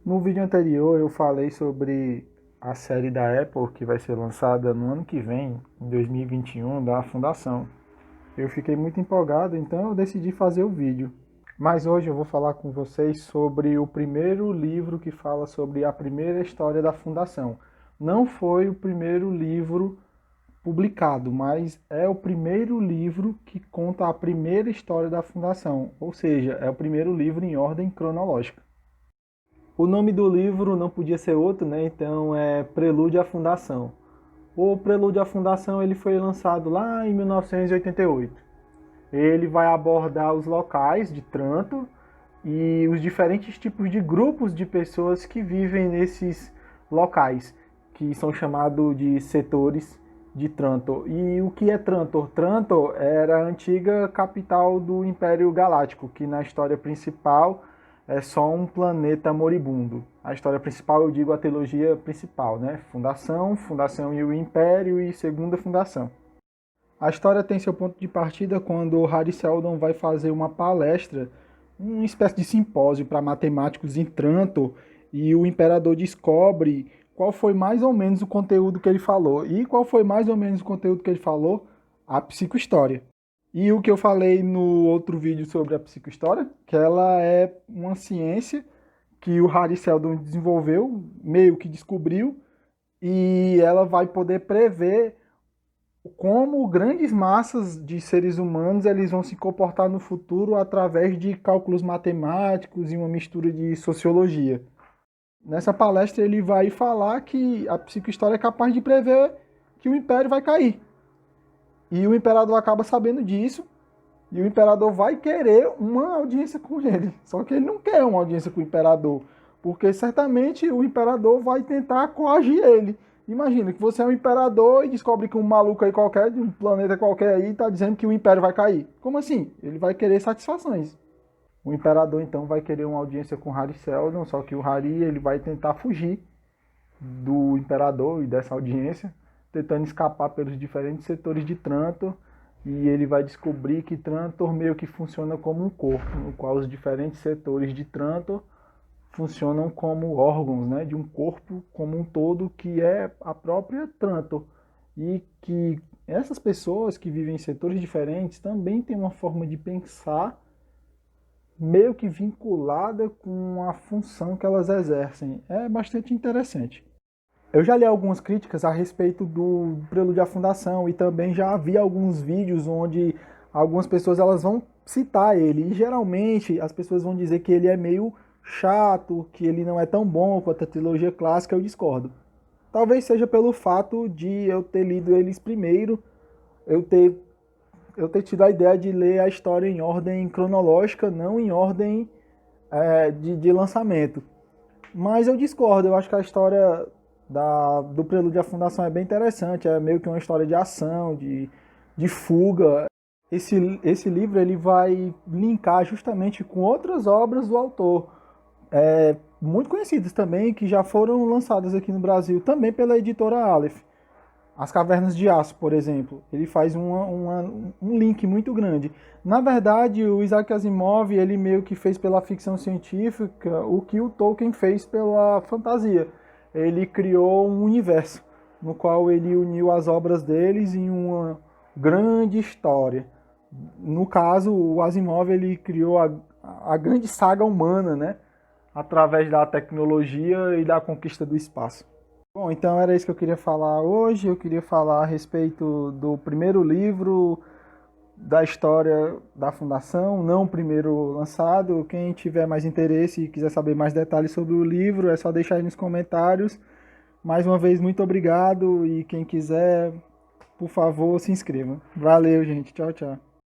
No vídeo anterior eu falei sobre a série da Apple que vai ser lançada no ano que vem, em 2021, da Fundação. Eu fiquei muito empolgado, então eu decidi fazer o vídeo. Mas hoje eu vou falar com vocês sobre o primeiro livro que fala sobre a primeira história da Fundação. Não foi o primeiro livro publicado, mas é o primeiro livro que conta a primeira história da Fundação, ou seja, é o primeiro livro em ordem cronológica. O nome do livro não podia ser outro, né? Então é Prelúdio à Fundação. O Prelúdio à Fundação ele foi lançado lá em 1988. Ele vai abordar os locais de Trantor e os diferentes tipos de grupos de pessoas que vivem nesses locais, que são chamados de setores de Trantor. E o que é Trantor? Trantor era a antiga capital do Império Galáctico, que na história principal é só um planeta moribundo. A história principal, eu digo a trilogia principal, né? Fundação, Fundação e o Império e Segunda Fundação. A história tem seu ponto de partida quando o Hari Seldon vai fazer uma palestra, uma espécie de simpósio para matemáticos em Trantor, e o imperador descobre qual foi mais ou menos o conteúdo que ele falou. E qual foi mais ou menos o conteúdo que ele falou? A psicohistória. E o que eu falei no outro vídeo sobre a psicohistória, que ela é uma ciência que o Hari Seldon desenvolveu, meio que descobriu, e ela vai poder prever como grandes massas de seres humanos eles vão se comportar no futuro através de cálculos matemáticos e uma mistura de sociologia. Nessa palestra ele vai falar que a psicohistória é capaz de prever que o império vai cair. E o imperador acaba sabendo disso, e o imperador vai querer uma audiência com ele. Só que ele não quer uma audiência com o imperador, porque certamente o imperador vai tentar coagir ele. Imagina que você é um imperador e descobre que um maluco aí qualquer, de um planeta qualquer aí, está dizendo que o império vai cair. Como assim? Ele vai querer satisfações. O imperador então vai querer uma audiência com Hari Seldon, só que o Hari ele vai tentar fugir do imperador e dessa audiência, tentando escapar pelos diferentes setores de Trantor, e ele vai descobrir que Trantor meio que funciona como um corpo, no qual os diferentes setores de Trantor funcionam como órgãos, né, de um corpo como um todo que é a própria Trantor, e que essas pessoas que vivem em setores diferentes também têm uma forma de pensar meio que vinculada com a função que elas exercem. É bastante interessante. Eu já li algumas críticas a respeito do Prelúdio à Fundação e também já vi alguns vídeos onde algumas pessoas elas vão citar ele. E geralmente as pessoas vão dizer que ele é meio chato, que ele não é tão bom quanto a trilogia clássica. Eu discordo. Talvez seja pelo fato de eu ter lido eles primeiro, eu ter, eu ter tido a ideia de ler a história em ordem cronológica, não em ordem de lançamento. Mas eu discordo, eu acho que a história do Prelúdio à Fundação é bem interessante, é meio que uma história de ação, de fuga. Esse livro ele vai linkar justamente com outras obras do autor, muito conhecidas também, que já foram lançadas aqui no Brasil, também pela editora Aleph. As Cavernas de Aço, por exemplo, ele faz um link muito grande. Na verdade, o Isaac Asimov, ele meio que fez pela ficção científica o que o Tolkien fez pela fantasia. Ele criou um universo, no qual ele uniu as obras deles em uma grande história. No caso, o Asimov, ele criou a grande saga humana, né? Através da tecnologia e da conquista do espaço. Bom, então era isso que eu queria falar hoje. Eu queria falar a respeito do primeiro livro da história da Fundação, não o primeiro lançado. Quem tiver mais interesse e quiser saber mais detalhes sobre o livro, é só deixar aí nos comentários. Mais uma vez, muito obrigado e quem quiser, por favor, se inscreva. Valeu, gente. Tchau, tchau.